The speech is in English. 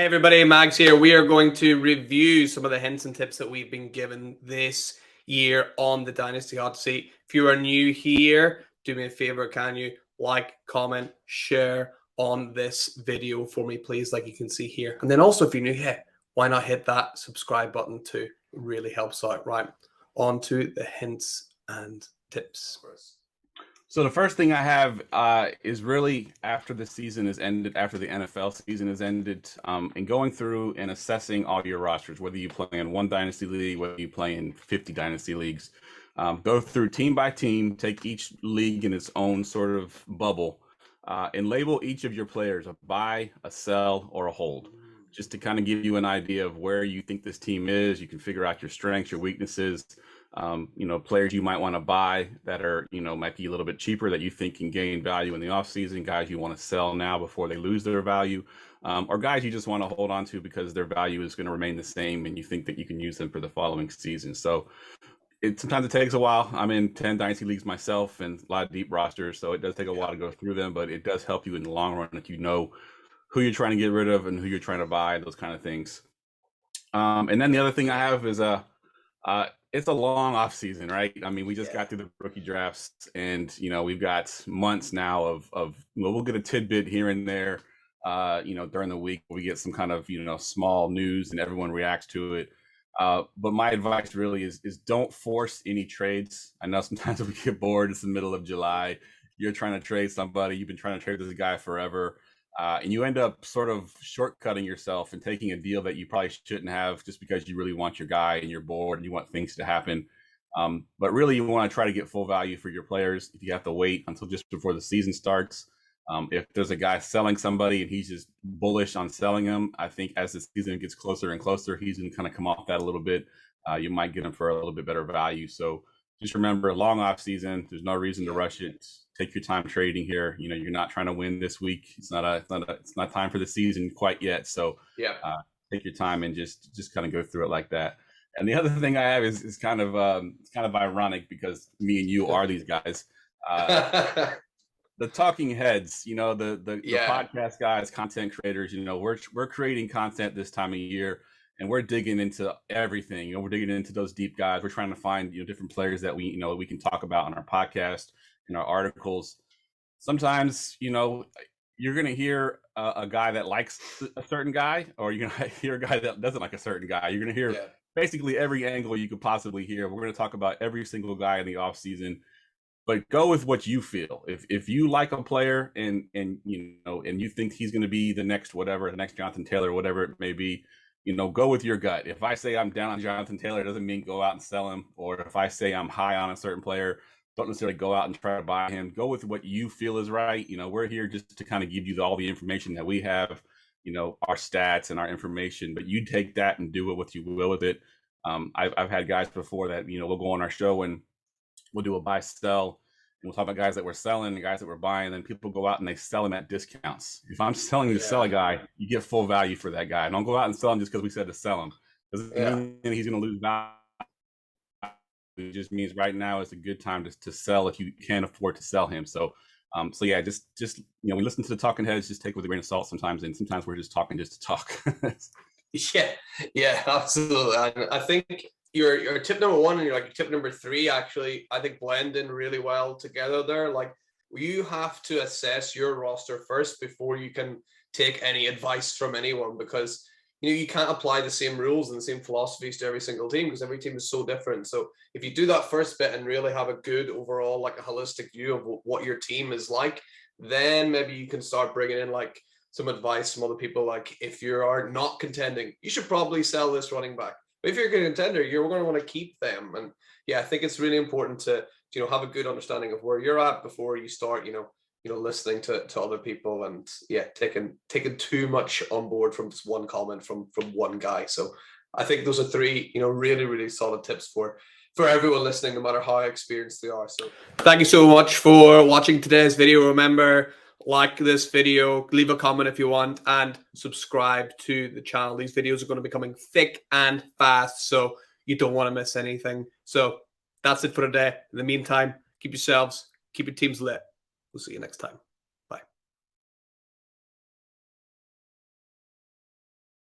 Hey everybody, Mags here. We are going to review some of the hints and tips that we've been given this year on the Dynasty Hotseat. If you are new here, do me a favor, can you like, comment, share on this video for me, please, like you can see here. And then also, if you're new here, why not hit that subscribe button too? It really helps out. Right, on to the hints and tips. So the first thing I have is really after the season is ended, after the NFL season is ended, and going through and assessing all your rosters, whether you play in one dynasty league, whether you play in 50 dynasty leagues, go through team by team, take each league in its own sort of bubble, and label each of your players a buy, a sell, or a hold, just to kind of give you an idea of where you think this team is. You can figure out your strengths, your weaknesses. Players you might want to buy that are, might be a little bit cheaper that you think can gain value in the offseason, guys you want to sell now before they lose their value, or guys you just want to hold on to because their value is going to remain the same and you think that you can use them for the following season. So sometimes it takes a while. I'm in 10 dynasty leagues myself and a lot of deep rosters, so it does take a while to go through them, but it does help you in the long run if you know who you're trying to get rid of and who you're trying to buy, those kind of things. And then the other thing I have is it's a long off season, right? I mean, we just got through the rookie drafts, and we've got months now of we'll get a tidbit here and there, during the week. We get some kind of small news, and everyone reacts to it. But my advice really is don't force any trades. I know sometimes we get bored. It's the middle of July. You're trying to trade somebody. You've been trying to trade this guy forever. And you end up sort of shortcutting yourself and taking a deal that you probably shouldn't have just because you really want your guy and you're bored and you want things to happen. But really, you want to try to get full value for your players. If you have to wait until just before the season starts, if there's a guy selling somebody and he's just bullish on selling him, I think as the season gets closer and closer, he's going to kind of come off that a little bit. You might get him for a little bit better value. So just remember, a long off season. There's no reason to rush it. Take your time trading here. You're not trying to win this week. It's not time for the season quite yet. So take your time and just kind of go through it like that. And the other thing I have is kind of ironic because me and you are these guys. The talking heads, the podcast guys, content creators. We're creating content this time of year. And we're digging into everything. We're digging into those deep guys. We're trying to find different players that we can talk about on our podcast, in our articles. Sometimes you're going to hear a guy that likes a certain guy, or you're going to hear a guy that doesn't like a certain guy. You're going to hear basically every angle you could possibly hear. We're going to talk about every single guy in the off season, but go with what you feel. If you like a player and you think he's going to be the next whatever, the next Jonathan Taylor, whatever it may be. Go with your gut. If I say I'm down on Jonathan Taylor, it doesn't mean go out and sell him. Or if I say I'm high on a certain player, don't necessarily go out and try to buy him. Go with what you feel is right. We're here just to kind of give you all the information that we have, our stats and our information, but you take that and do what you will with it. I've had guys before that, we'll go on our show and we'll do a buy sell. And we'll talk about guys that we're selling and guys that we're buying. And then people go out and they sell them at discounts. If I'm telling you to sell a guy, you get full value for that guy. Don't go out and sell him just because we said to sell him. Doesn't mean he's going to lose value. It just means right now is a good time to sell if you can't afford to sell him. So, just we listen to the talking heads. Just take it with a grain of salt sometimes, and sometimes we're just talking just to talk. Yeah, absolutely. I think your tip number one and your tip number three actually, I think, blend in really well together there. Like, you have to assess your roster first before you can take any advice from anyone, because you can't apply the same rules and the same philosophies to every single team because every team is so different. So if you do that first bit and really have a good overall, a holistic view of what your team is like, then maybe you can start bringing in some advice from other people. Like, if you are not contending, you should probably sell this running back. But if you're a good contender, you're going to want to keep them. And I think it's really important to have a good understanding of where you're at before you start listening to other people and taking too much on board from just one comment from one guy. So I think those are three really, really solid tips for everyone listening, no matter how experienced they are. So thank you so much for watching today's video. Remember, like this video, leave a comment if you want, and subscribe to the channel. These videos are going to be coming thick and fast, so you don't want to miss anything. So that's it for today. In the meantime, keep yourselves, keep your teams lit. We'll see you next time.